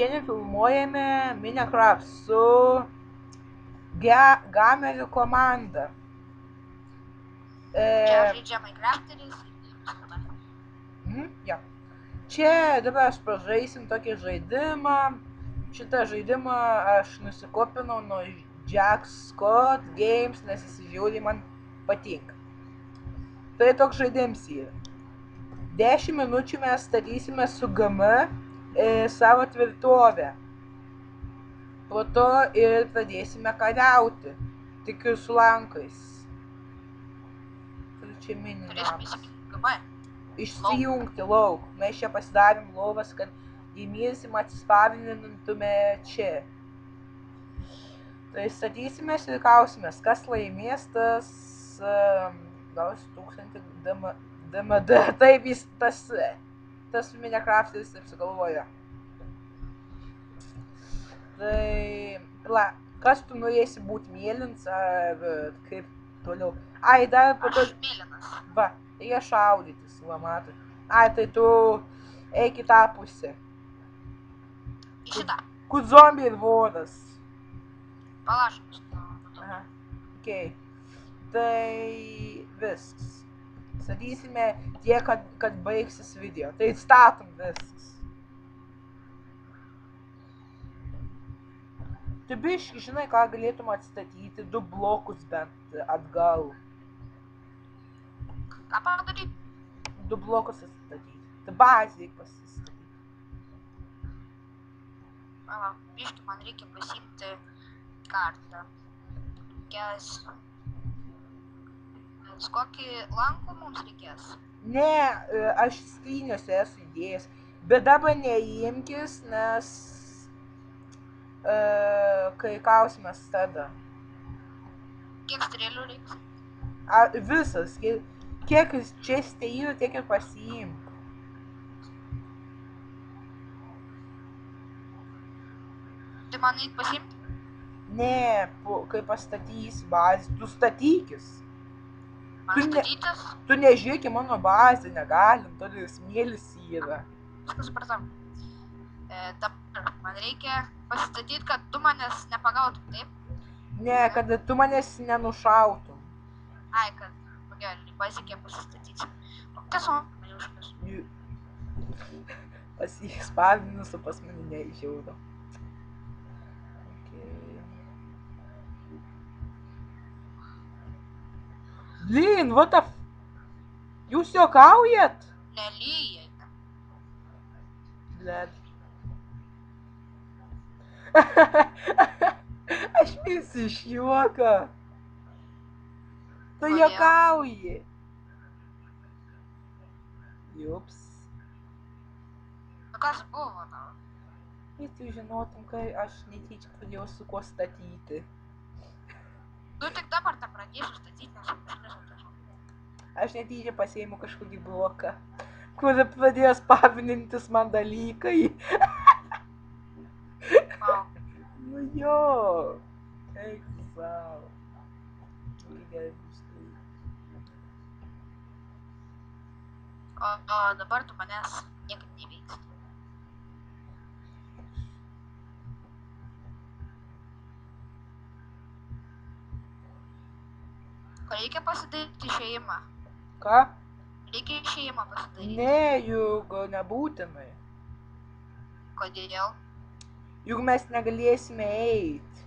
Šiandien filmuojame Minecraft su gamerių komanda. Čia žaidžia Minecrafteris ir Ja. Čia dabar aš pažaisim tokį žaidimą. Šitą žaidimą aš nusikopinau nuo Jack Scott Games, nes jis žiūri man patinka. Tai toks žaidimas yra. 10 minučių mes statysime su GM savo tvirtovę. Po to ir pradėsime kariauti. Tik ir su lankais. Tai čia minimas. Išsijungti lauk. Mes čia pasidarėm lovas, kad įmėsim atsispavinintume čia. Tai statysimės ir kausimės, kas laimės, tas gaus 1000 DMD. Taip jis tas Minecrafteris taip sugalvoja. Tai, kas tu norėsi būti mėlyns, ar kaip toliau? Ai, dar po to... Aš mėlynas. Va, reikia šaudytis, va, matai. Ai, tai tu eik į tą pusę. Į šitą. Kur zombiai ir voras. Palašom. Aha, okei. Tai viskas. Statysime tiek, kad baigsis video. Tai statom viskas. Tu biški, žinai, ką galėtum atstatyti, 2 blokus bent atgal. Ką padaryti? 2 blokus atstatyti. Tai bazę reikia pasistatyti. Biški, man reikia pasiimti kartą. Reikės... Kokį lankų mums reikės? Ne, aš skryniuose esu įdėjęs. Bet dabar neįimkis, nes... kai kausimės tada. Kiek strėlių reiks? Visas. Kiek čia stėjų, tiek ir pasiimk. Tai man reikia pasiimti? Ne, kai pastatysi bazę, tu statykis. Man statytis? Tu nežiūrėk į mano bazę, negalim, todėl smėlis yra. Viską supratau. Dabar man reikia pasistatyti, kad tu manęs nepagautum, taip? Ne, kad tu manęs nenušautum. Ai, kad gerai, bazikė pasistatyti. Tiesiog, maniuškas. Pas jį spavinus, o pas mane neįžiūro. Blin, what the f... Jūs juokaujat? Nelyjai. Bled. Aš mirsiu iš juoko. Tu juokauji. Jups. Kas buvo tau? Jei tu žinotum, kai aš netyčia pradėjau su kuo statyti. Tu tik dabar tą pradėsiu statyti, nes aš nesuprašau. Aš netyčia pasiėmiau kažkokį bloką, kur pradėjo spavinintis man dalykai. Wow. Nu jo, eik sau. Gerai bus tai. O dabar tu manęs niekaip neveiksi. Reikia pasidaryti išėjimą. Ką? Reikia išėjimą pasidaryti. Ne, juk nebūtinai. Kodėl? Juk mes negalėsime eiti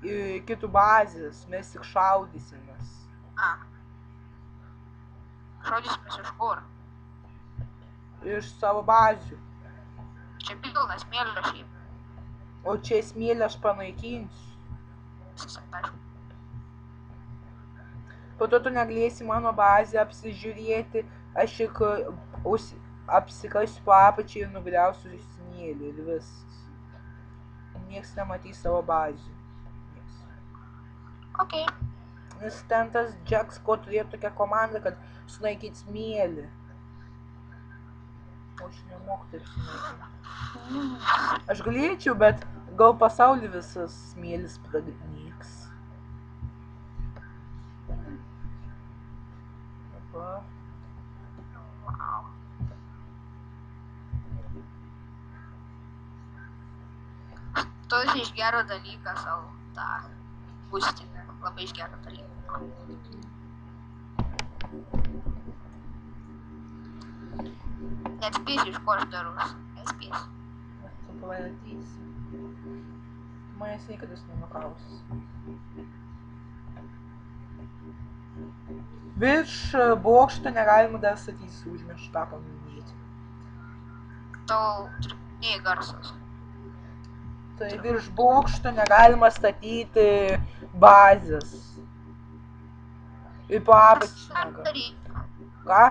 į kitų bazės, mes tik šaudysimės. Šaudysimės iš kur? Iš savo bazių. Čia pilnas smėlio šiaip. O čia smėlį aš panaikinsiu. Viskas aišku. Po to tu negalėsi mano bazę apsižiūrėti, aš tik apsikasiu po apačią ir nugriausiu smėlį ir viskas. Niekas nematys savo bazių. Okei. Nes ten tas Jack Scott turėjo tokią komandą, kad sunaikyti smėlį. O aš nemoku taip sunaikinti. Aš galėčiau, bet gal pasaulį visas smėlis pranyks. Wow. Tos iš gero dalyką savo tą būstinę. Labai iš gero dalyko. Neatspėsi, iš ko aš darus. Neatspėsi. Tu pavadatysi. Manęs niekada nenukausi. Virš bokšto negalima dar statyti, užmiršti tą paminėti. Tau trukmė garsas. Tai virš bokšto negalima statyti bazės. Ir po apačinę. Ką?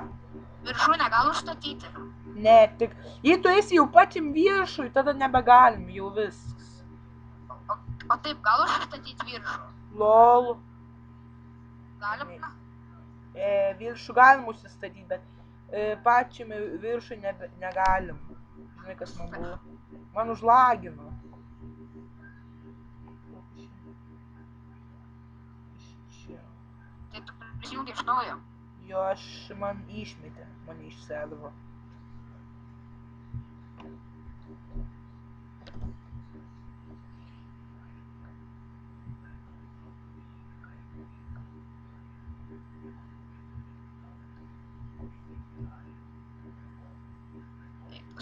Viršų negaliu statyti. Ne, tik jei tu esi jau pačiam viršui, tada nebegalim, jau viskas. O taip, galiu statyti viršų? Lol. Galima? Viršų galim užsistatyti, bet pačiam viršui negalim. Žinai, kas man buvo. Man užlagino. Tai tu prisijungi iš naujo? Jo, man išmetė, mane iš servo.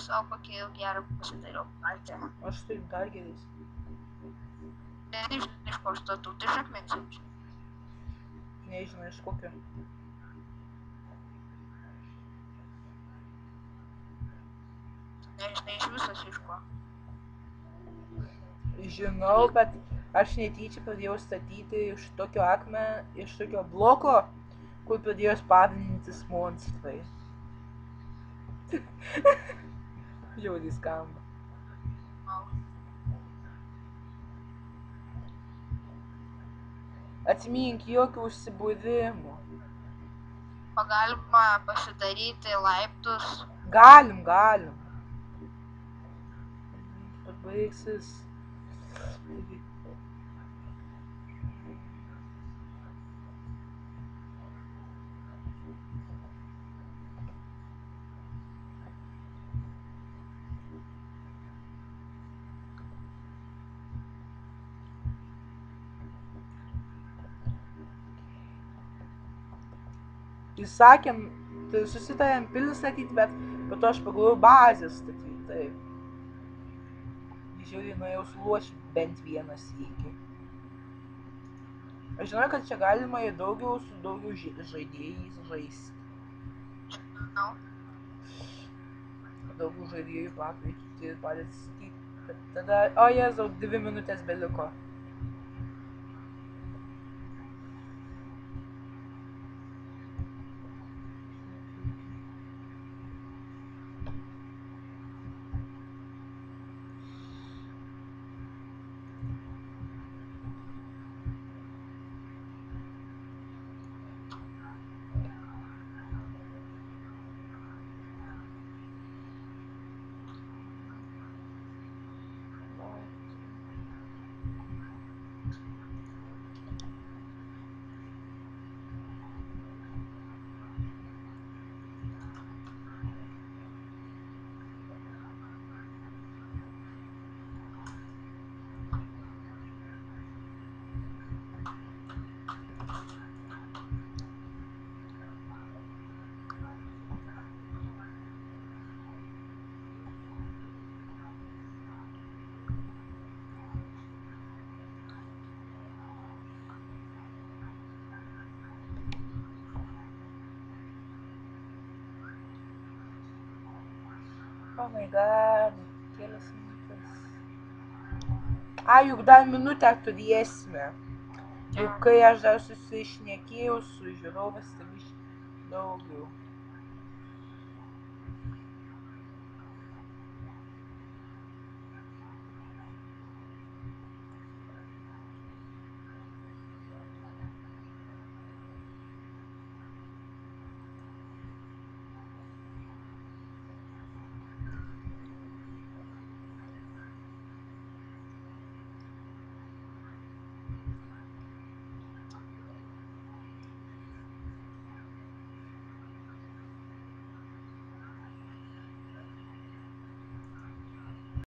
Savo kokį gerą pasidariau partę. Aš taip dar gerais. Nežinai, iš ko statau, tai iš akmens jaučiu. Nežinau, iš kokio. Nežinai, iš visos iš ko. Žinau, bet aš netyčia pradėjau statyti iš tokio iš tokio bloko, kur pradėjo sparintis monstrai. Žiauriai skamba. Atsimink, jokių užsibūrimų. O galima pasidaryti laiptus? Galim. Baigsis. Įsakėm, tai susitarėm pilį statyti, bet po to aš pagalvojau bazę statyti, taip. Žiūrėjau, norėjau suluošinti bent vieną sykį. Aš žinau, kad čia galima ir daugiau su daugiau žaidėjais žaisti. Žinau. Daugiau žaidėjų pakviesti ir padėti statyti. Tada, o Jėzau, 2 minutės beliko. Oh my god, kelias minutės. Juk dar minutę turėsime. Juk kai aš dar susišnekėjau su žiūrovas, tai biškį daugiau.